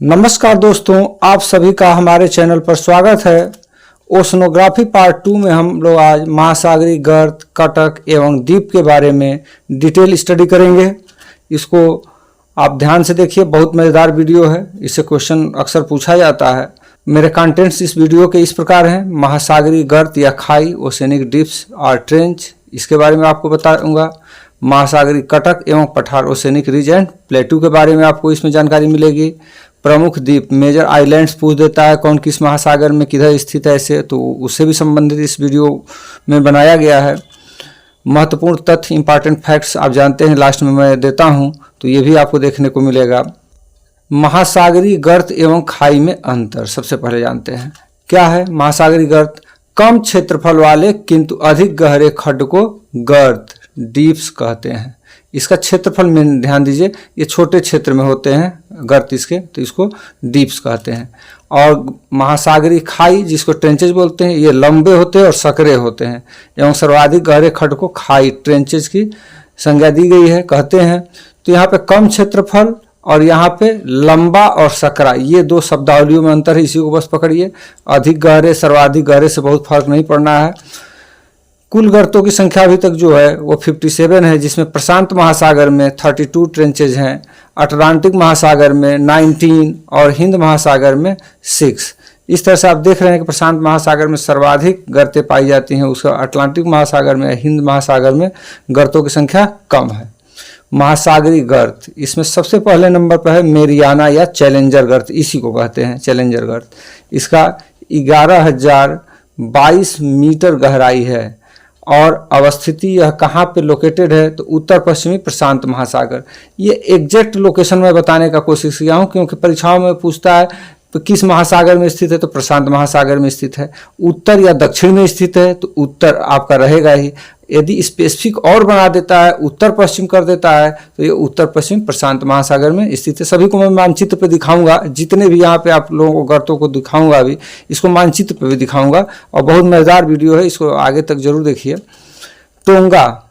नमस्कार दोस्तों, आप सभी का हमारे चैनल पर स्वागत है। ओशनोग्राफी पार्ट 2 में हम लोग आज महासागरीय गर्त, कटक एवं द्वीप के बारे में डिटेल स्टडी करेंगे। इसको आप ध्यान से देखिए, बहुत मज़ेदार वीडियो है। इससे क्वेश्चन अक्सर पूछा जाता है। मेरे कंटेंट्स इस वीडियो के इस प्रकार हैं: महासागरीय गर्त या खाई, ओशनिक डिप्स और ट्रेंच, इसके बारे में आपको बताऊंगा। महासागरीय कटक एवं पठार, ओशनिक रिज एंड प्लेटू के बारे में आपको इसमें जानकारी मिलेगी। प्रमुख द्वीप, मेजर आइलैंड्स पूछ देता है, कौन किस महासागर में किधर स्थित है, ऐसे तो उससे भी संबंधित इस वीडियो में बनाया गया है। महत्वपूर्ण तथ्य, इंपॉर्टेंट फैक्ट्स आप जानते हैं, लास्ट में मैं देता हूं, तो ये भी आपको देखने को मिलेगा। महासागरीय गर्त एवं खाई में अंतर सबसे पहले जानते हैं। क्या है महासागरीय गर्त? कम क्षेत्रफल वाले किंतु अधिक गहरे खड्ड को गर्त, डीप्स कहते हैं। इसका क्षेत्रफल में ध्यान दीजिए, ये छोटे क्षेत्र में होते हैं गर्त इसके, तो इसको डीप्स कहते हैं। और महासागरीय खाई, जिसको ट्रेंचेज बोलते हैं, ये लंबे होते हैं और सकरे होते हैं। एवं सर्वाधिक गहरे खड्ड को खाई, ट्रेंचेज की संज्ञा दी गई है, कहते हैं। तो यहाँ पे कम क्षेत्रफल और यहाँ पे लंबा और सकरा, ये दो शब्दावलियों में अंतर है, इसी को बस पकड़िए। अधिक गहरे, सर्वाधिक गहरे से बहुत फर्क नहीं पड़ना है। कुल गर्तों की संख्या अभी तक जो है वो 57 है, जिसमें प्रशांत महासागर में 32 ट्रेंचेज हैं, अटलांटिक महासागर में 19 और हिंद महासागर में 6। इस तरह से आप देख रहे हैं कि प्रशांत महासागर में सर्वाधिक गर्तें पाई जाती हैं, उसका अटलांटिक महासागर में, हिंद महासागर में गर्तों की संख्या कम है। महासागरीय गर्त, इसमें सबसे पहले नंबर पर है मेरियाना या चैलेंजर गर्त, इसी को कहते हैं चैलेंजर गर्त। इसका 11,022 मीटर गहराई है और अवस्थिति यह कहाँ पे लोकेटेड है, तो उत्तर पश्चिमी प्रशांत महासागर। ये एग्जैक्ट लोकेशन में बताने का कोशिश किया हूँ, क्योंकि परीक्षाओं में पूछता है तो किस महासागर में स्थित है, तो प्रशांत महासागर में स्थित है। उत्तर या दक्षिण में स्थित है तो उत्तर आपका रहेगा ही। यदि स्पेसिफिक और बना देता है, उत्तर पश्चिम कर देता है, तो ये उत्तर पश्चिम प्रशांत महासागर में स्थित है। सभी को मैं मानचित्र पे दिखाऊंगा, जितने भी यहाँ पे आप लोगों को गर्तों को दिखाऊंगा, अभी इसको मानचित्र पे भी दिखाऊंगा। और बहुत मज़ेदार वीडियो है, इसको आगे तक जरूर देखिए। टोंगा,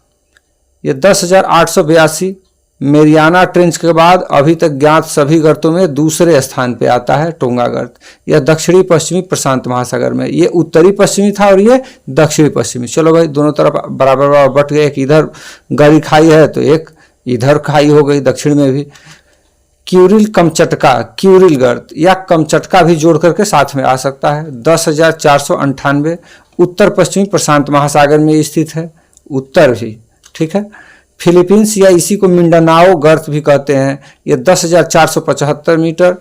ये 10,882 मेरियाना ट्रेंच के बाद अभी तक ज्ञात सभी गर्तों में दूसरे स्थान पे आता है टोंगा गर्त। यह दक्षिणी पश्चिमी प्रशांत महासागर में, ये उत्तरी पश्चिमी था और ये दक्षिणी पश्चिमी। चलो भाई, दोनों तरफ बराबर बराबर बट गए, एक इधर गहरी खाई है तो एक इधर खाई हो गई दक्षिण में भी। क्यूरिल कमचटका, क्यूरिल गर्त या कमचटका भी जोड़ करके साथ में आ सकता है। 10,498 उत्तर पश्चिमी प्रशांत महासागर में स्थित है, उत्तर भी, ठीक है। फिलीपींस या इसी को मिंडानाओ गर्त भी कहते हैं, ये 10,475 मीटर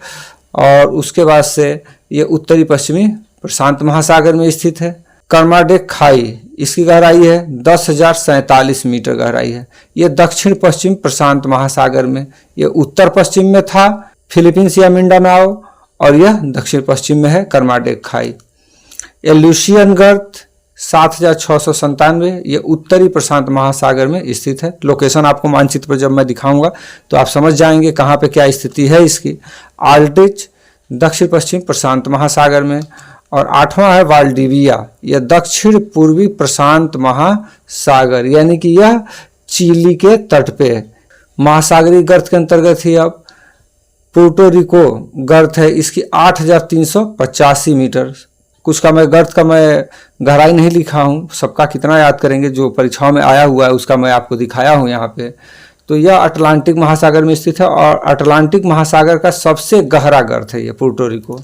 और उसके बाद से ये उत्तरी पश्चिमी प्रशांत महासागर में स्थित है। कर्माडेक खाई, इसकी गहराई है 10,047 मीटर गहराई है, ये दक्षिण पश्चिम प्रशांत महासागर में, ये उत्तर पश्चिम में था फिलीपींस या मिंडानाओ और यह दक्षिण पश्चिम में है कर्माडेक खाई। एल्यूशियन गर्त 7,697, ये उत्तरी प्रशांत महासागर में स्थित है। लोकेशन आपको मानचित्र पर जब मैं दिखाऊंगा तो आप समझ जाएंगे कहाँ पे क्या स्थिति है इसकी। आल्टिच दक्षिण पश्चिम प्रशांत महासागर में। और 8वां है वाल्डिविया, यह दक्षिण पूर्वी प्रशांत महासागर, यानी कि यह चिली के तट पे है। महासागरीय गर्त के अंतर्गत ही अब पुर्टो रिको गर्त है, इसकी 8,385 मीटर। कुछ का मैं गर्त का मैं गहराई नहीं लिखा हूँ, सबका कितना याद करेंगे, जो परीक्षाओं में आया हुआ है उसका मैं आपको दिखाया हूँ यहाँ पे। तो यह अटलांटिक महासागर में स्थित है और अटलांटिक महासागर का सबसे गहरा गर्त है ये पुर्टो रिको।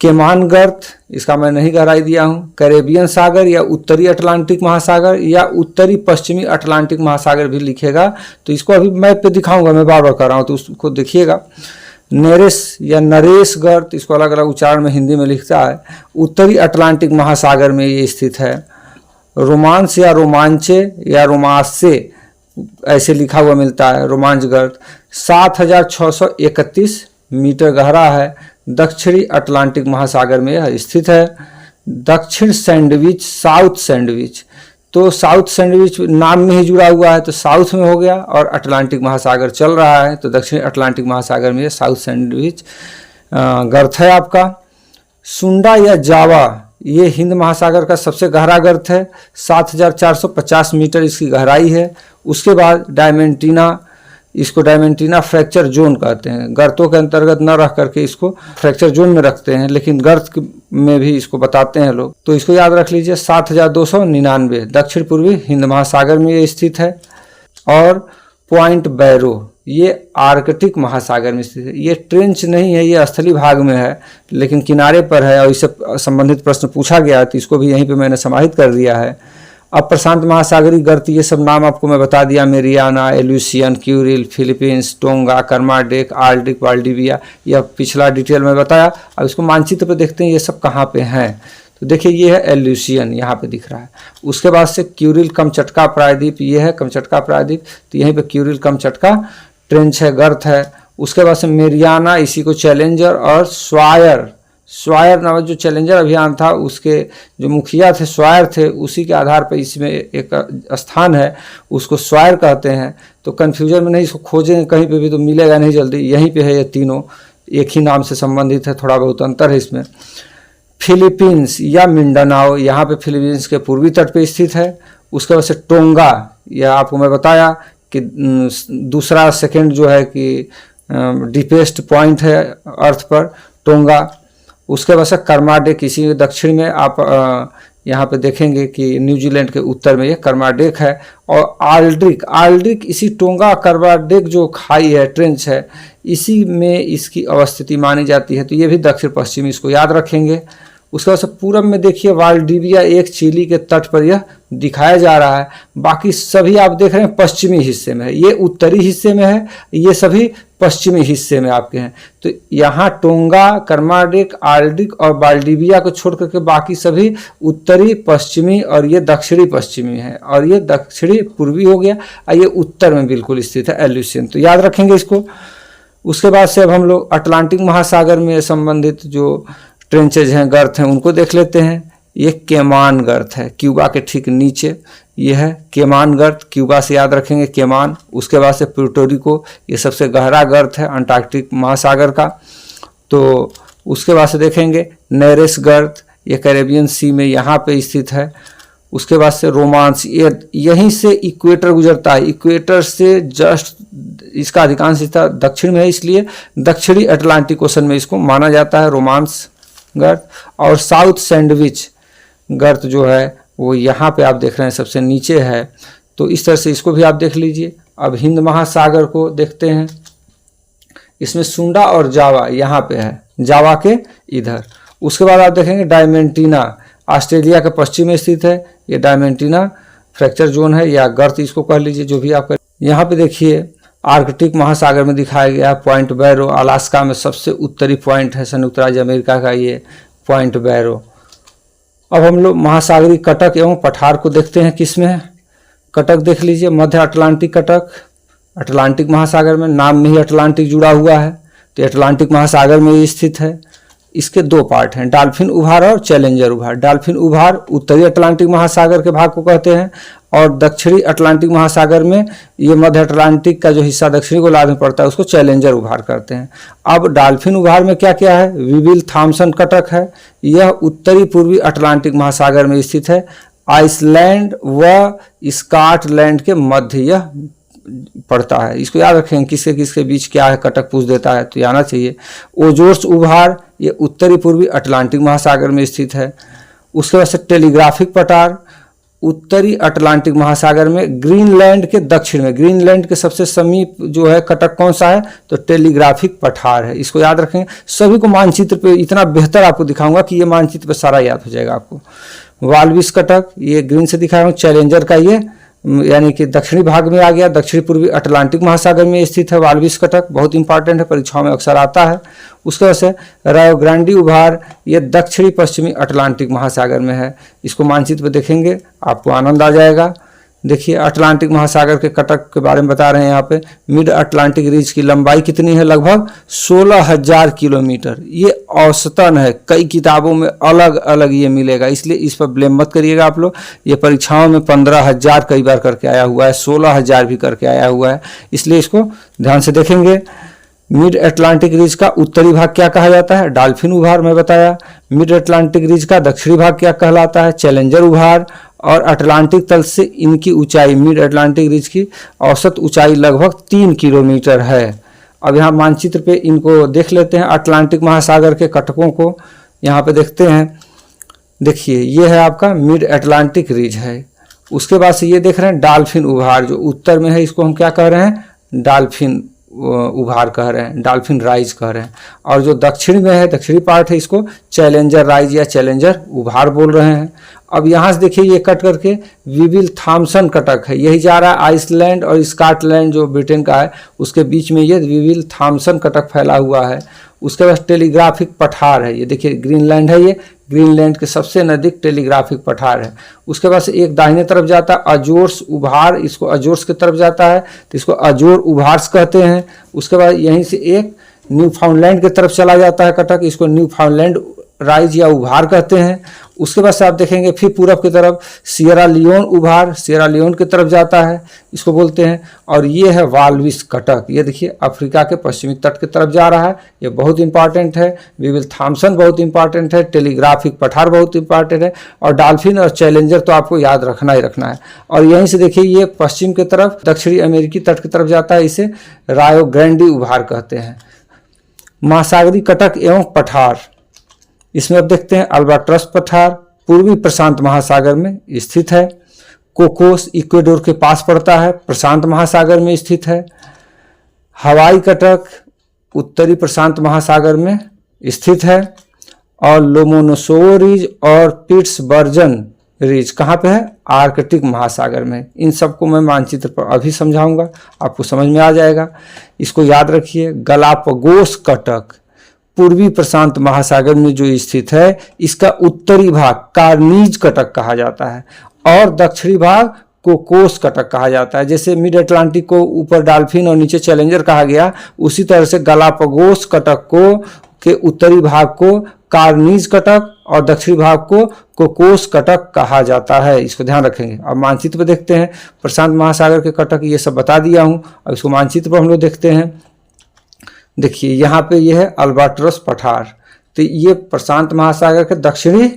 केमान गर्त, इसका मैं नहीं गहराई दिया हूँ। कैरेबियन सागर या उत्तरी अटलांटिक महासागर या उत्तरी पश्चिमी अटलांटिक महासागर भी लिखेगा, तो इसको अभी मैप पे दिखाऊंगा, मैं बार बार कर रहा हूँ तो उसको देखिएगा। नेरेस या नरेश गर्त, इसको अलग अलग उच्चारण में हिंदी में लिखता है, उत्तरी अटलांटिक महासागर में ये स्थित है। रोमांस या रोमांचे या रोमांसे ऐसे लिखा हुआ मिलता है, रोमांच गर्त 7,631 मीटर गहरा है, दक्षिणी अटलांटिक महासागर में यह स्थित है। दक्षिण सैंडविच, साउथ सैंडविच, तो साउथ सैंडविच नाम में ही जुड़ा हुआ है तो साउथ में हो गया, और अटलांटिक महासागर चल रहा है तो दक्षिण अटलांटिक महासागर में साउथ सैंडविच गर्त है आपका। सुंडा या जावा, ये हिंद महासागर का सबसे गहरा गर्त है, 7,450 मीटर इसकी गहराई है। उसके बाद डायमेंटिना इसको डायमेंटिना फ्रैक्चर जोन कहते हैं। गर्तों के अंतर्गत न रख करके इसको फ्रैक्चर जोन में रखते हैं, लेकिन गर्त में भी इसको बताते हैं लोग। तो इसको याद रख लीजिए। 7299 दक्षिण पूर्वी हिंद महासागर में ये स्थित है। और पॉइंट बैरो ये आर्कटिक महासागर में स्थित है। ये ट्रेंच नहीं है, ये स्थलीय भाग में है लेकिन किनारे पर है, और इससे संबंधित प्रश्न पूछा गया है तो इसको भी यहीं पे मैंने समाहित कर दिया है। अब प्रशांत महासागरीय गर्त, ये सब नाम आपको मैं बता दिया। Mariana, Aleutian, Kuril, Philippines, Tonga, Kermadec, Arctic, Valdivia, यह पिछला डिटेल में बताया। अब इसको मानचित्र पर देखते हैं ये सब कहाँ पे हैं। तो देखिए ये है एल्यूसियन, यहाँ पे दिख रहा है। उसके बाद से क्यूरिल कमचटका प्रायद्वीप, ये है कमचटका प्रायद्वीप, तो यहीं पे क्यूरिल कमचटका ट्रेंच है, गर्त है। उसके बाद से मेरियाना, इसी को चैलेंजर, और स्वायर नामक जो चैलेंजर अभियान था उसके जो मुखिया थे स्वायर थे, उसी के आधार पर इसमें एक स्थान है, उसको स्वायर कहते हैं। तो कन्फ्यूजन में नहीं, इसको खोजेंगे कहीं पे भी तो मिलेगा नहीं जल्दी। यहीं पे है, ये तीनों एक ही नाम से संबंधित है, थोड़ा बहुत अंतर है इसमें। फिलीपींस या मिंडानाओ, यहाँ पे फिलीपींस के पूर्वी तट पे स्थित है। उसके बाद से टोंगा, यह आपको मैं बताया कि दूसरा सेकंड जो है कि डीपेस्ट पॉइंट है अर्थ पर, टोंगा। उसके बाद से कर्माडेक, इसी दक्षिण में आप यहाँ पे देखेंगे कि न्यूजीलैंड के उत्तर में ये कर्माडेक है। और आल्ड्रिक इसी टोंगा कर्माडेक जो खाई है, ट्रेंच है, इसी में इसकी अवस्थिति मानी जाती है। तो ये भी दक्षिण पश्चिमी, इसको याद रखेंगे। उसके बाद से पूरब में देखिए वाल्डिविया, एक चिली के तट पर यह दिखाया जा रहा है। बाकी सभी आप देख रहे हैं पश्चिमी हिस्से में है, ये उत्तरी हिस्से में है, ये सभी पश्चिमी हिस्से में आपके हैं। तो यहाँ टोंगा, कर्माडेक, आर्कटिक और वाल्डिविया को छोड़ करके बाकी सभी उत्तरी पश्चिमी और ये दक्षिणी पश्चिमी है, और ये दक्षिणी पूर्वी हो गया, और ये उत्तर में बिल्कुल स्थित है एल्यूसियन। तो याद रखेंगे इसको। उसके बाद से अब हम लोग अटलांटिक महासागर में संबंधित जो ट्रेंचेज हैं, गर्त हैं, उनको देख लेते हैं। ये केमान गर्त है, क्यूबा के ठीक नीचे ये है केमान गर्त, क्यूबा से याद रखेंगे केमान। उसके बाद से प्यूर्टोरिको, ये सबसे गहरा गर्त है अंटार्कटिक महासागर का। तो उसके बाद से देखेंगे नेरेस गर्त, ये कैरेबियन सी में यहाँ पे स्थित है। उसके बाद से रोमांस, ये यहीं से इक्वेटर गुजरता है, इक्वेटर से जस्ट इसका अधिकांश हिस्सा दक्षिण में है, इसलिए दक्षिणी अटलांटिक ओशन में इसको माना जाता है रोमांस गर्त। और साउथ सैंडविच गर्त जो है वो यहाँ पे आप देख रहे हैं सबसे नीचे है। तो इस तरह से इसको भी आप देख लीजिए। अब हिंद महासागर को देखते हैं। इसमें सुंडा और जावा यहाँ पे है, जावा के इधर। उसके बाद आप देखेंगे डायमेंटिना, ऑस्ट्रेलिया के पश्चिम में स्थित है। ये डायमेंटिना फ्रैक्चर जोन है या गर्त इसको कह लीजिए, जो भी आप कर। यहाँ पे देखिए आर्कटिक महासागर में दिखाया गया पॉइंट बैरो, अलास्का में सबसे उत्तरी पॉइंट है संयुक्त राज्य अमेरिका का ये पॉइंट बैरो। अब हम लोग महासागरीय कटक एवं पठार को देखते हैं। किस में है? कटक देख लीजिए, मध्य अटलांटिक कटक, अटलांटिक महासागर में, नाम में ही अटलांटिक जुड़ा हुआ है, तो अटलांटिक महासागर में ये स्थित है। इसके दो पार्ट हैं, डॉल्फिन उभार और चैलेंजर उभार। डॉल्फिन उभार उत्तरी अटलांटिक महासागर के भाग को कहते हैं, और दक्षिणी अटलांटिक महासागर में ये मध्य अटलांटिक का जो हिस्सा दक्षिणी गोलार्ध में पड़ता है उसको चैलेंजर उभार करते हैं। अब डॉल्फिन उभार में क्या क्या है? विविल थॉम्सन कटक है, यह उत्तरी पूर्वी अटलांटिक महासागर में स्थित है। आइसलैंड व स्कॉटलैंड के मध्य यह पड़ता है। इसको याद रखें, किसके किसके बीच क्या है, कटक पूछ देता है तो आना चाहिए। ओजोर्स उभार ये उत्तरी पूर्वी अटलांटिक महासागर में स्थित है। उसके बाद से टेलीग्राफिक पठार उत्तरी अटलांटिक महासागर में, ग्रीनलैंड के दक्षिण में, ग्रीनलैंड के सबसे समीप जो है कटक कौन सा है? तो टेलीग्राफिक पठार है। इसको याद रखें। सभी को मानचित्र पे इतना बेहतर आपको दिखाऊंगा कि ये मानचित्र पे सारा याद हो जाएगा आपको। वाल्विस कटक ये ग्रीन से दिखाया हूँ, चैलेंजर का ये यानी कि दक्षिणी भाग में आ गया, दक्षिणी पूर्वी अटलांटिक महासागर में स्थित है वाल्विस कटक, बहुत इंपॉर्टेंट है, परीक्षाओं में अक्सर आता है। उसके वजह से रायो ग्रांडी उभार ये दक्षिणी पश्चिमी अटलांटिक महासागर में है। इसको मानचित्र पर देखेंगे आपको आनंद आ जाएगा। देखिए अटलांटिक महासागर के कटक के बारे में बता रहे हैं यहाँ पे। मिड अटलांटिक रीज की लंबाई कितनी है? लगभग 16,000 किलोमीटर। ये औसतन है, कई किताबों में अलग अलग ये मिलेगा, इसलिए इस पर ब्लेम मत करिएगा आप लोग। ये परीक्षाओं में 15,000 कई बार करके आया हुआ है, 16,000 भी करके आया हुआ है, इसलिए इसको ध्यान से देखेंगे। मिड अटलांटिक रीज का उत्तरी भाग क्या कहा जाता है? डॉल्फिन उभार मैं बताया। मिड अटलांटिक रीज का दक्षिणी भाग क्या कहलाता है? चैलेंजर उभार। और अटलांटिक तल से इनकी ऊंचाई, मिड अटलांटिक रिज की औसत ऊंचाई लगभग 3 किलोमीटर है। अब यहाँ मानचित्र पे इनको देख लेते हैं, अटलांटिक महासागर के कटकों को यहाँ पे देखते हैं। देखिए ये है आपका मिड अटलांटिक रिज है। उसके बाद से ये देख रहे हैं डॉल्फिन उभार, जो उत्तर में है इसको हम क्या कह रहे हैं, डॉल्फिन उभार कह रहे हैं, डॉल्फिन राइज कह रहे हैं। और जो दक्षिण में है, दक्षिणी पार्ट है, इसको चैलेंजर राइज या चैलेंजर उभार बोल रहे हैं। अब यहाँ से देखिए ये कट करके विविल थॉम्सन कटक है, यही जा रहा है आइसलैंड और स्कॉटलैंड जो ब्रिटेन का है उसके बीच में ये विविल थॉम्सन कटक फैला हुआ है। उसके बाद टेलीग्राफिक पठार है, ये देखिए ग्रीनलैंड है, ये ग्रीनलैंड के सबसे नज़दीक टेलीग्राफिक पठार है। उसके बाद से एक दाहिने तरफ जाता है अजोर्स उभार, इसको अजोर्स की तरफ जाता है तो इसको अजोर उभार्स कहते हैं। उसके बाद यहीं से एक न्यू फाउंडलैंड की तरफ चला जाता है कटक, इसको न्यू फाउंडलैंड राइज या उभार कहते हैं। उसके बाद से आप देखेंगे फिर पूरब की तरफ सियरा लियोन उभार, सियरा लियोन की तरफ जाता है, इसको बोलते हैं। और ये है वाल्विस कटक, ये देखिए अफ्रीका के पश्चिमी तट की तरफ जा रहा है, ये बहुत इंपॉर्टेंट है। विविल थॉम्सन बहुत इंपॉर्टेंट है, टेलीग्राफिक पठार बहुत इंपॉर्टेंट है, और डॉल्फिन और चैलेंजर तो आपको याद रखना ही रखना है। और यहीं से देखिए ये पश्चिम की तरफ दक्षिणी अमेरिकी तट की तरफ जाता है, इसे रायो ग्रैंडी उभार कहते हैं। महासागरीय कटक एवं पठार, इसमें अब देखते हैं अल्बाट्रस पठार पूर्वी प्रशांत महासागर में स्थित है। कोकोस इक्वेडोर के पास पड़ता है, प्रशांत महासागर में स्थित है। हवाई कटक उत्तरी प्रशांत महासागर में स्थित है। और लोमोनोसोवो रिज और पिट्सबर्जन रिज कहाँ पे है, आर्कटिक महासागर में। इन सबको मैं मानचित्र पर अभी समझाऊंगा, आपको समझ में आ जाएगा। इसको याद रखिए। गलापागोस कटक पूर्वी प्रशांत महासागर में जो स्थित है, इसका उत्तरी भाग कार्निज कटक कहा जाता है और दक्षिणी भाग कोकोस कटक कहा जाता है। जैसे मिड अटलांटिक को ऊपर डॉल्फिन और नीचे चैलेंजर कहा गया, उसी तरह से गलापागोस कटक को के उत्तरी भाग को कार्निज कटक और दक्षिणी भाग को कोकोस कटक कहा जाता है। इसको ध्यान रखेंगे। अब मानचित्र पर देखते हैं प्रशांत महासागर के कटक, ये सब बता दिया हूँ। अब इसको मानचित्र पर हम लोग देखते हैं। देखिए यहाँ पे ये है अल्बाट्रस पठार, तो ये प्रशांत महासागर के दक्षिणी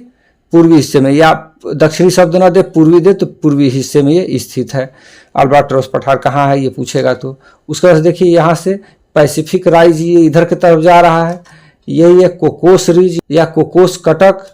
पूर्वी हिस्से में, या दक्षिणी शब्द ना दे पूर्वी दे तो पूर्वी हिस्से में ये स्थित है। अल्बाट्रस पठार कहाँ है ये पूछेगा तो। उसके बाद देखिए यहाँ से पैसिफिक राइज ये इधर की तरफ जा रहा है, ये कोकोस रिज या कोकोस कटक।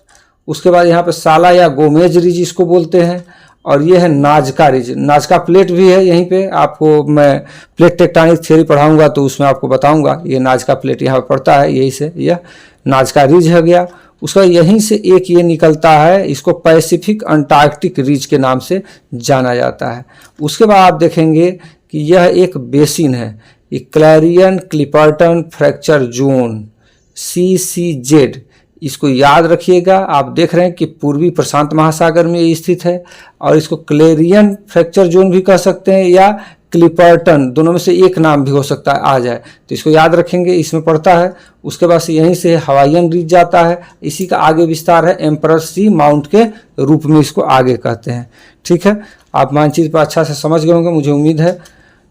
उसके बाद यहाँ पे साला या गोमेज रिज इसको बोलते हैं। और ये है नाजका रिज, नाजका प्लेट भी है यहीं पे, आपको मैं प्लेट टेक्टोनिक थ्योरी पढ़ाऊंगा तो उसमें आपको बताऊंगा। ये नाजका प्लेट यहाँ पे पड़ता है, यही से यह नाजका रिज हो गया। उसका यहीं से एक ये निकलता है, इसको पैसिफिक अंटार्कटिक रिज के नाम से जाना जाता है। उसके बाद आप देखेंगे कि यह एक बेसिन है, ये Clarion Clipperton fracture zone CCZ, इसको याद रखिएगा। आप देख रहे हैं कि पूर्वी प्रशांत महासागर में स्थित है और इसको क्लेरियन फ्रैक्चर जोन भी कह सकते हैं या क्लिपर्टन, दोनों में से एक नाम भी हो सकता है आ जाए, तो इसको याद रखेंगे, इसमें पड़ता है। उसके बाद से यहीं से हवाईयन रिज जाता है, इसी का आगे विस्तार है एम्परर सी माउंट के रूप में इसको आगे कहते हैं। ठीक है, आप मानचित्र पर अच्छा से समझ गए होंगे, मुझे उम्मीद है।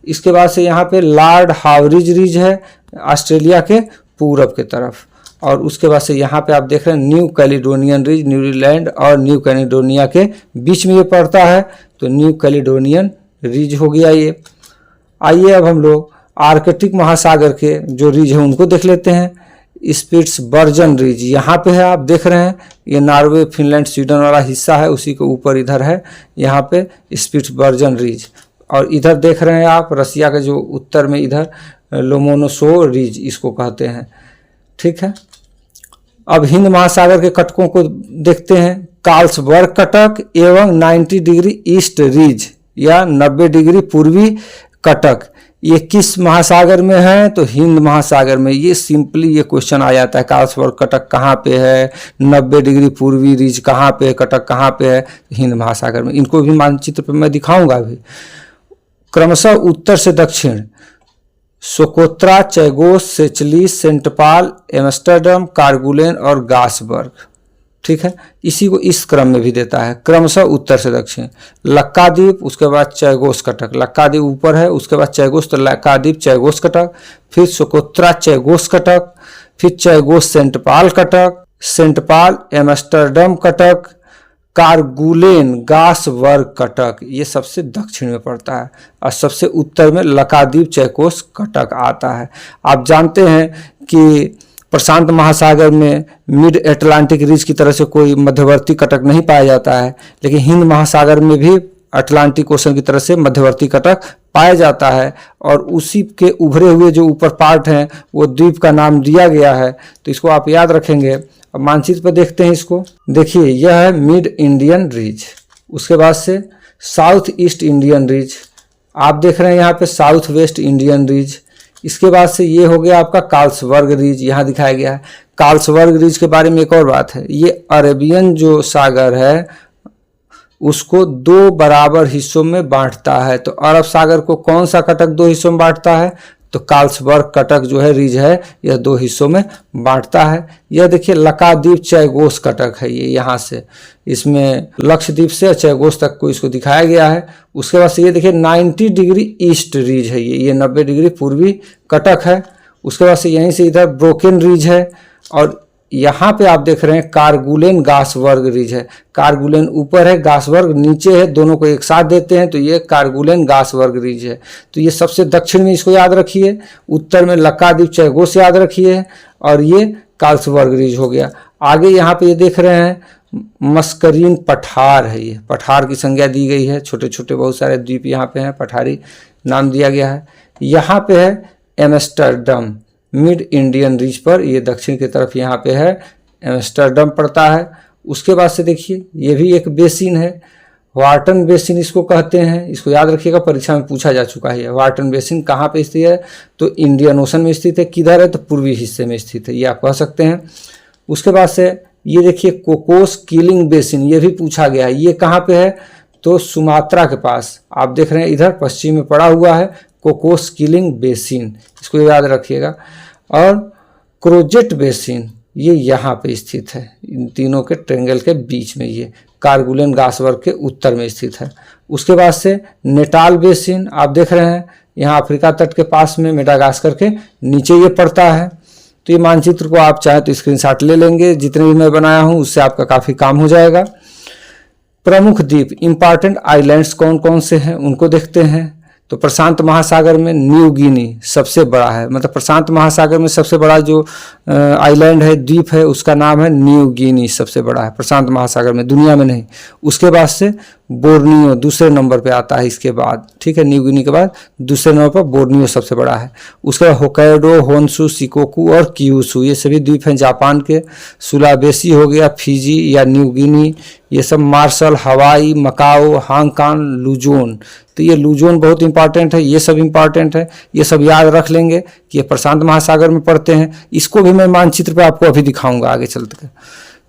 इसके बाद से यहाँ पे लॉर्ड हावरिज रिज है ऑस्ट्रेलिया के पूरब की तरफ। और उसके बाद से यहाँ पे आप देख रहे हैं न्यू कैलिडोनियन रिज, न्यूजीलैंड और न्यू कैलिडोनिया के बीच में ये पड़ता है, तो न्यू कैलिडोनियन रिज हो गया ये। आइए अब हम लोग आर्कटिक महासागर के जो रिज हैं उनको देख लेते हैं। स्पिट्सबर्जन रिज यहाँ पे है, आप देख रहे हैं, ये नॉर्वे फिनलैंड स्वीडन वाला हिस्सा है, उसी के ऊपर इधर है यहाँ पे स्पिट्सबर्जन रिज। और इधर देख रहे हैं आप रसिया के जो उत्तर में इधर लोमोनोसोव रिज इसको कहते हैं। ठीक है, अब हिंद महासागर के कटकों को देखते हैं। कार्लसबर्ग कटक एवं 90 डिग्री ईस्ट रिज या 90 डिग्री पूर्वी कटक, ये किस महासागर में है, तो हिंद महासागर में। ये सिंपली ये क्वेश्चन आ जाता है, कार्लसबर्ग कटक कहाँ पे है, 90 डिग्री पूर्वी रिज कहाँ पे, कटक कहाँ पे है, हिंद महासागर में। इनको भी मानचित्र पे मैं दिखाऊंगा अभी। क्रमशः उत्तर से दक्षिण सोकोत्रा, चैगोस, सेचलिस, सेंट पॉल, एम्स्टर्डम, कारगुलेन और गासबर्ग। ठीक है, इसी को इस क्रम में भी देता है, क्रमशः उत्तर से दक्षिण। लक्काद्वीप, उसके बाद चैगोस कटक, लक्काद्वीप ऊपर है, उसके बाद चैगोस, तो लक्काद्वीप चैगोस कटक, फिर सोकोत्रा चैगोस कटक, फिर चैगोस सेंट पॉल कटक, सेंट पॉल एम्स्टर्डम कटक, कारगुलेन गासवर्ग कटक, ये सबसे दक्षिण में पड़ता है, और सबसे उत्तर में लक्षद्वीप चैकोस कटक आता है। आप जानते हैं कि प्रशांत महासागर में मिड अटलांटिक रीज की तरह से कोई मध्यवर्ती कटक नहीं पाया जाता है, लेकिन हिंद महासागर में भी अटलांटिक ओशन की तरह से मध्यवर्ती कटक पाया जाता है, और उसी के उभरे हुए जो ऊपर पार्ट हैं वो द्वीप का नाम दिया गया है, तो इसको आप याद रखेंगे। अब मानचित्र पर देखते हैं इसको, देखिए यह है मिड इंडियन रीज, उसके बाद से साउथ ईस्ट इंडियन रीज, आप देख रहे हैं यहाँ पे साउथ वेस्ट इंडियन रीज, इसके बाद से ये हो गया आपका कार्लसवर्ग रीज, यहाँ दिखाया गया है। कार्लसवर्ग रीज के बारे में एक और बात है, ये अरेबियन जो सागर है उसको 2 बराबर हिस्सों में बांटता है। तो अरब सागर को कौन सा कटक 2 हिस्सों में बांटता है, तो कार्लसवर्ग कटक जो है रीज है यह 2 हिस्सों में बांटता है। यह देखिए लक्षद्वीप चैगोस कटक है, ये यहाँ से, इसमें लक्षद्वीप से चैगोस तक को इसको दिखाया गया है। उसके बाद से ये देखिए 90 डिग्री ईस्ट रीज है, ये 90 डिग्री पूर्वी कटक है। उसके बाद से यहीं से इधर ब्रोकेन रीज है, और यहाँ पे आप देख रहे हैं कारगुलेन गासवर्ग रीज है। कारगुलेन ऊपर है, गासवर्ग नीचे है, दोनों को एक साथ देते हैं तो ये कारगुलेन गासवर्ग रीज है। तो ये सबसे दक्षिण में, इसको याद रखिए। उत्तर में लक्षद्वीप चैगोस याद रखिए, और ये कार्लसवर्ग रीज हो गया। आगे यहाँ पे ये देख रहे हैं मस्करीन पठार है, ये पठार की संज्ञा दी गई है, छोटे छोटे बहुत सारे द्वीप यहाँ पे हैं, पठारी नाम दिया गया है। यहाँ पे है एम्स्टर्डम मिड इंडियन रीज पर, ये दक्षिण की तरफ यहाँ पे है, एम्स्टर्डम पड़ता है। उसके बाद से देखिए ये भी एक बेसिन है, वार्टन बेसिन इसको कहते हैं, इसको याद रखिएगा, परीक्षा में पूछा जा चुका है। वार्टन बेसिन कहाँ पे स्थित है, तो इंडियन ओशन में स्थित है। किधर है, तो पूर्वी हिस्से में स्थित है, ये आप कह सकते हैं। उसके बाद से ये देखिए कोकोस किलिंग बेसिन, ये भी पूछा गया है, ये कहाँ पे है, तो सुमात्रा के पास, आप देख रहे हैं इधर पश्चिम में पड़ा हुआ है कोकोस किलिंग बेसिन, इसको याद रखिएगा। और क्रोजेट बेसिन ये यहाँ पे स्थित है, इन तीनों के ट्रेंगल के बीच में, ये कारगुलेन गासवर्ग के उत्तर में स्थित है। उसके बाद से नेटाल बेसिन आप देख रहे हैं, यहाँ अफ्रीका तट के पास में मेडागास्कर के नीचे ये पड़ता है। तो ये मानचित्र को आप चाहें तो स्क्रीनशॉट ले लेंगे, जितने भी मैं बनाया हूँ उससे आपका काफ़ी काम हो जाएगा। प्रमुख द्वीप इंपॉर्टेंट आइलैंड्स कौन कौन से हैं उनको देखते हैं। तो प्रशांत महासागर में न्यू गिनी सबसे बड़ा है, मतलब प्रशांत महासागर में सबसे बड़ा जो आइलैंड है, द्वीप है, उसका नाम है न्यू गिनी, सबसे बड़ा है प्रशांत महासागर में, दुनिया में नहीं। उसके बाद से बोर्नियो दूसरे नंबर पे आता है इसके बाद, ठीक है, न्यू गिनी के बाद दूसरे नंबर पर बोर्नियो सबसे बड़ा है। उसके बाद होक्काइडो, होन्शु, शिकोकू और क्यूशू, ये सभी द्वीप हैं जापान के। सुलावेसी हो गया, फिजी या न्यू गिनी, ये सब मार्शल, हवाई, मकाओ, हांगकांग, लुजोन। तो ये लुजोन बहुत इंपॉर्टेंट है, ये सब इंपॉर्टेंट है, ये सब याद रख लेंगे कि ये प्रशांत महासागर में पड़ते हैं। इसको भी मैं मानचित्र पे आपको अभी दिखाऊंगा आगे चलते।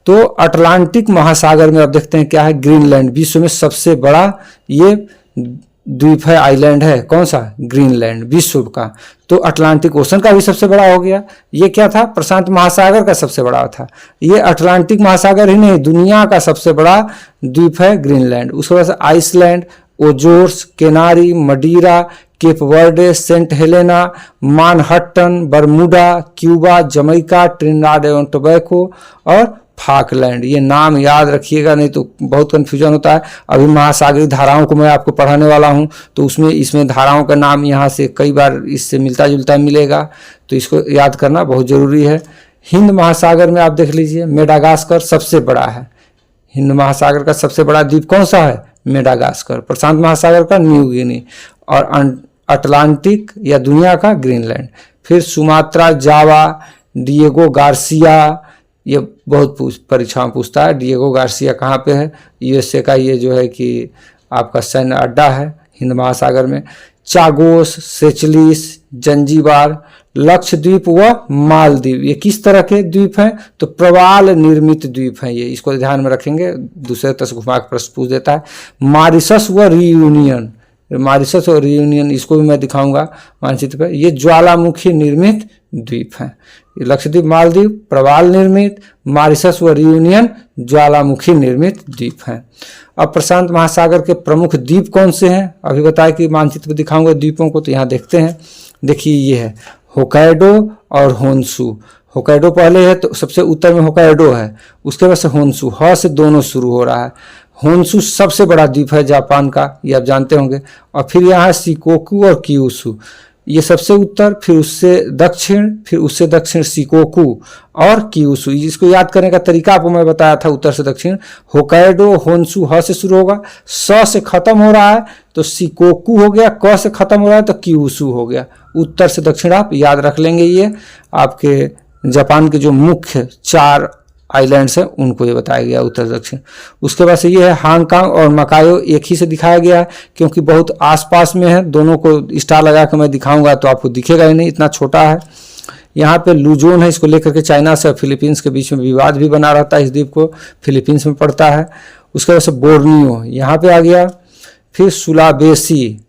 तो अटलांटिक महासागर में आप देखते हैं क्या है, ग्रीनलैंड, विश्व में सबसे बड़ा ये द्वीप है, आइलैंड है, कौन सा, ग्रीनलैंड, विश्व का। तो अटलांटिक ओशन का भी सबसे बड़ा हो गया। ये क्या था, प्रशांत महासागर का सबसे बड़ा था। ये अटलांटिक महासागर ही नहीं, दुनिया का सबसे बड़ा द्वीप है ग्रीनलैंड। उसके बाद Iceland, Azores, Canary, Madeira, Cape Verde, Saint Helena, Manhattan, Bermuda, Cuba, Jamaica, Trinidad एवं टोबैको और फाकलैंड। ये नाम याद रखिएगा, नहीं तो बहुत कंफ्यूजन होता है। अभी महासागरीय धाराओं को मैं आपको पढ़ाने वाला हूँ, तो उसमें इसमें धाराओं का नाम यहाँ से कई बार इससे मिलता जुलता मिलेगा, तो इसको याद करना बहुत जरूरी है। हिंद महासागर में आप देख लीजिए, मेडागास्कर सबसे बड़ा है। हिंद महासागर का सबसे बड़ा द्वीप कौन सा है, मेडागास्कर। प्रशांत महासागर का न्यू गिनी, और अटलांटिक या दुनिया का ग्रीनलैंड। फिर सुमात्रा, जावा, डिएगो गार्सिया, ये बहुत परीक्षाओं पूछता है, डिएगो गार्सिया कहाँ पे है, यूएसए का ये जो है कि आपका सैन्य अड्डा है हिंद महासागर में। चागोस, सेचलिस, जंजीबार, लक्षद्वीप व मालदीव, ये किस तरह के द्वीप हैं, तो प्रवाल निर्मित द्वीप हैं ये, इसको ध्यान में रखेंगे, दूसरे तरह से घुमा के प्रश्न पूछ देता है। मॉरिशस व रियूनियन, मॉरिशस और रियूनियन इसको भी मैं दिखाऊंगा मानचित्र पर। ये ज्वालामुखी निर्मित द्वीप हैं, लक्षद्वीप, मालदीव प्रवाल निर्मित, मॉरिशस व रियूनियन ज्वालामुखी निर्मित द्वीप हैं। अब प्रशांत महासागर के प्रमुख द्वीप कौन से हैं, अभी बताया कि मानचित्र पर दिखाऊंगा द्वीपों को, तो यहाँ देखते हैं। देखिए ये है होक्काइडो और होन्शु। होक्काइडो पहले है, तो सबसे उत्तर में होक्काइडो है, उसके बाद से होन्शु, ह से दोनों शुरू हो रहा है। होन्शु सबसे बड़ा द्वीप है जापान का, ये आप जानते होंगे। और फिर यहाँ शिकोकू और क्यूशु, ये सबसे उत्तर, फिर उससे दक्षिण, फिर उससे दक्षिण शिकोकू और क्यूशु। इसको याद करने का तरीका आपको मैं बताया था, उत्तर से दक्षिण। होकाइडो होन्शु ह से शुरू होगा, स से खत्म हो रहा है तो शिकोकू हो गया, क से खत्म हो रहा है तो क्यूशु हो गया। उत्तर से दक्षिण आप याद रख लेंगे। ये आपके जापान के जो मुख्य 4 आइलैंड्स हैं उनको ये बताया गया उत्तर दक्षिण। उसके बाद से ये है हांगकांग और मकायो, एक ही से दिखाया गया है क्योंकि बहुत आसपास में है। दोनों को स्टार लगा के मैं दिखाऊंगा तो आपको दिखेगा ही नहीं, इतना छोटा है। यहाँ पे लुजोन है, इसको लेकर के चाइना से और फिलीपींस के बीच में विवाद भी बना रहता है। इस द्वीप को फिलीपींस में पड़ता है। उसके बाद से बोर्नियो यहाँ पे आ गया, फिर सुलावेसी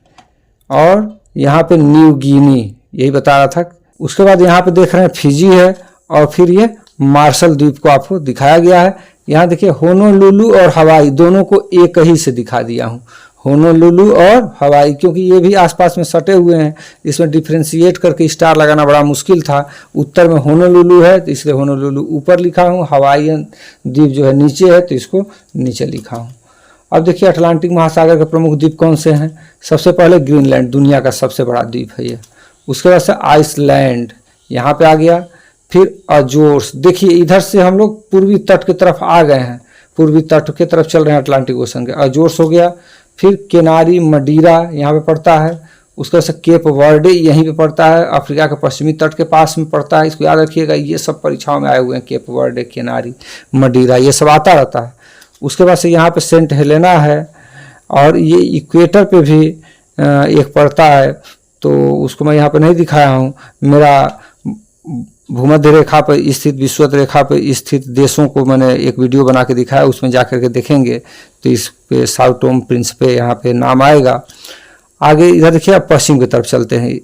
और यहाँ पे न्यू गिनी, यही बता रहा था। उसके बाद यहाँ पे देख रहे हैं फिजी है और फिर ये मार्शल द्वीप को आपको दिखाया गया है। यहाँ देखिए होनोलुलु और हवाई दोनों को एक ही से दिखा दिया हूँ, होनोलुलु और हवाई, क्योंकि ये भी आसपास में सटे हुए हैं। इसमें डिफ्रेंशिएट करके स्टार लगाना बड़ा मुश्किल था। उत्तर में होनोलुलु है तो इसलिए होनोलुलु ऊपर लिखा हूँ, हवाईयन द्वीप जो है नीचे है तो इसको नीचे लिखा हूँ। अब देखिए अटलांटिक महासागर के प्रमुख द्वीप कौन से हैं। सबसे पहले ग्रीनलैंड, दुनिया का सबसे बड़ा द्वीप है ये। उसके बाद से आइसलैंड यहाँ पे आ गया, फिर अजोर्स। देखिए इधर से हम लोग पूर्वी तट की तरफ आ गए हैं, पूर्वी तट की तरफ चल रहे हैं अटलांटिक ओशन के। अजोर्स हो गया, फिर केनारी मडीरा यहाँ पे पड़ता है। उसके बाद से केप वर्डे यहीं पे पड़ता है, अफ्रीका के पश्चिमी तट के पास में पड़ता है। इसको याद रखिएगा, ये सब परीक्षाओं में आए हुए हैं, केप वर्डे, केनारी मडीरा, ये सब आता रहता है। उसके बाद से यहाँ पे सेंट हेलेना है और ये इक्वेटर पे भी एक पड़ता है, तो उसको मैं यहाँ पे नहीं दिखाया हूँ। मेरा भूमध्य रेखा पर स्थित, विषुवत रेखा पर स्थित देशों को मैंने एक वीडियो बना के दिखाया, उसमें जाकर के देखेंगे तो इस पे साउ टोम प्रिंस पे यहाँ पे नाम आएगा। आगे इधर देखिए आप पश्चिम की तरफ चलते हैं,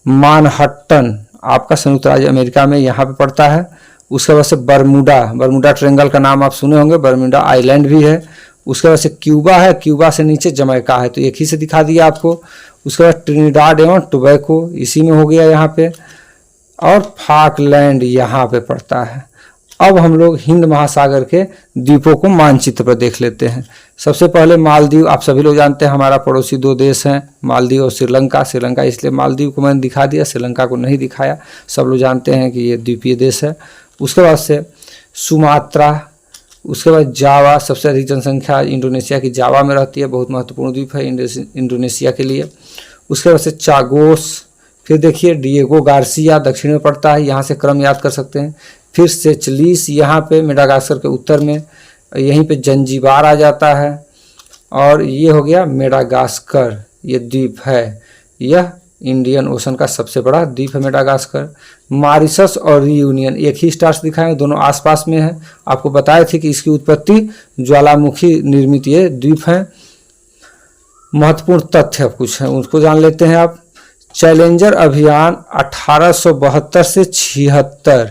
मानहट्टन आपका संयुक्त राज्य अमेरिका में यहाँ पे पड़ता है। उसके बाद से बर्मुडा, बर्मुडा ट्रायंगल का नाम आप सुने होंगे, बर्मुडा आइलैंड भी है। उसके बाद से क्यूबा है, क्यूबा से नीचे जमैका है, तो एक ही से दिखा दिया आपको। उसके बाद ट्रिनिडाड एवं टोबैको इसी में हो गया यहाँ पे, और फाकलैंड यहाँ पे पड़ता है। अब हम लोग हिंद महासागर के द्वीपों को मानचित्र पर देख लेते हैं। सबसे पहले मालदीव, आप सभी लोग जानते हैं हमारा पड़ोसी 2 देश हैं, मालदीव और श्रीलंका। श्रीलंका इसलिए मालदीव को मैंने दिखा दिया, श्रीलंका को नहीं दिखाया। सब लोग जानते हैं कि ये द्वीपीय देश है। उसके बाद से सुमात्रा, उसके बाद जावा, सबसे अधिक जनसंख्या इंडोनेशिया की जावा में रहती है, बहुत महत्वपूर्ण द्वीप है इंडोनेशिया के लिए। उसके बाद से चागोस, फिर देखिए डिएगो गार्सिया दक्षिण में पड़ता है, यहाँ से क्रम याद कर सकते हैं। फिर सेचलिस यहाँ पे मेडागास्कर के उत्तर में, यहीं पे जंजीबार आ जाता है। और ये हो गया मेडागास्कर, ये द्वीप है, यह इंडियन ओशन का सबसे बड़ा द्वीप है मेडागास्कर। मॉरिशस और रियूनियन एक ही स्टार्स दिखाए, दोनों आसपास में है। आपको बताए थे कि इसकी उत्पत्ति ज्वालामुखी निर्मित ये द्वीप है। महत्वपूर्ण तथ्य कुछ है, उसको जान लेते हैं आप। चैलेंजर अभियान 1872 से 76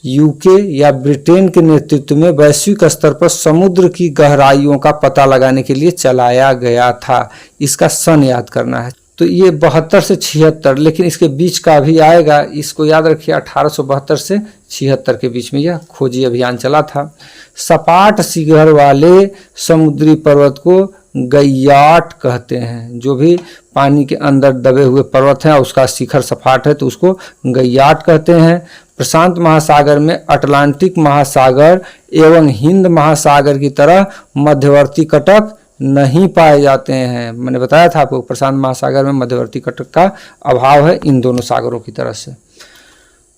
यूके या ब्रिटेन के नेतृत्व में वैश्विक स्तर पर समुद्र की गहराइयों का पता लगाने के लिए चलाया गया था। इसका सन याद करना है, तो ये 72 से 76, लेकिन इसके बीच का भी आएगा, इसको याद रखिए। 1872 से 76 के बीच में यह खोजी अभियान चला था। सपाट शिखर वाले समुद्री पर्वत को गैयाट कहते हैं। जो भी पानी के अंदर दबे हुए पर्वत हैं उसका शिखर सपाट है तो उसको गैयाट कहते हैं। प्रशांत महासागर में अटलांटिक महासागर एवं हिंद महासागर की तरह मध्यवर्ती कटक नहीं पाए जाते हैं। मैंने बताया था आपको, प्रशांत महासागर में मध्यवर्ती कटक का अभाव है इन दोनों सागरों की तरह से।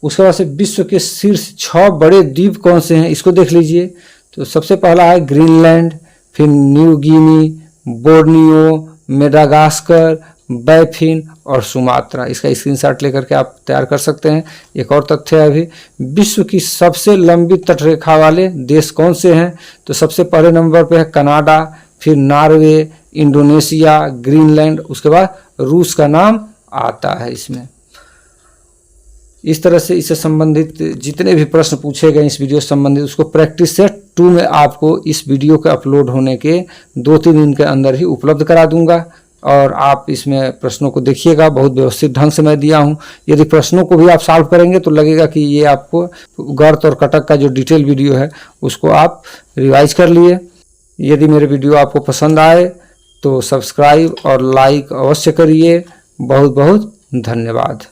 उसके बाद से विश्व के शीर्ष 6 बड़े द्वीप कौन से हैं इसको देख लीजिए। तो सबसे पहला है ग्रीनलैंड, फिर New Guinea, Borneo, Madagascar, Baffin और सुमात्रा। इसका स्क्रीनशॉट लेकर के आप तैयार कर सकते हैं। एक और तथ्य है अभी, विश्व की सबसे लंबी तटरेखा वाले देश कौन से हैं, तो सबसे पहले नंबर पे है कनाडा, फिर नॉर्वे, इंडोनेशिया, ग्रीनलैंड, उसके बाद रूस का नाम आता है इसमें। इस तरह से इससे संबंधित जितने भी प्रश्न पूछे गए इस वीडियो से संबंधित, उसको प्रैक्टिस सेट 2 में आपको इस वीडियो के अपलोड होने के 2-3 दिन के अंदर ही उपलब्ध करा दूंगा। और आप इसमें प्रश्नों को देखिएगा, बहुत व्यवस्थित ढंग से मैं दिया हूं। यदि प्रश्नों को भी आप सॉल्व करेंगे तो लगेगा कि ये आपको गर्त और कटक का जो डिटेल वीडियो है उसको आप रिवाइज कर लिए। यदि मेरे वीडियो आपको पसंद आए तो सब्सक्राइब और लाइक अवश्य करिए। बहुत बहुत धन्यवाद।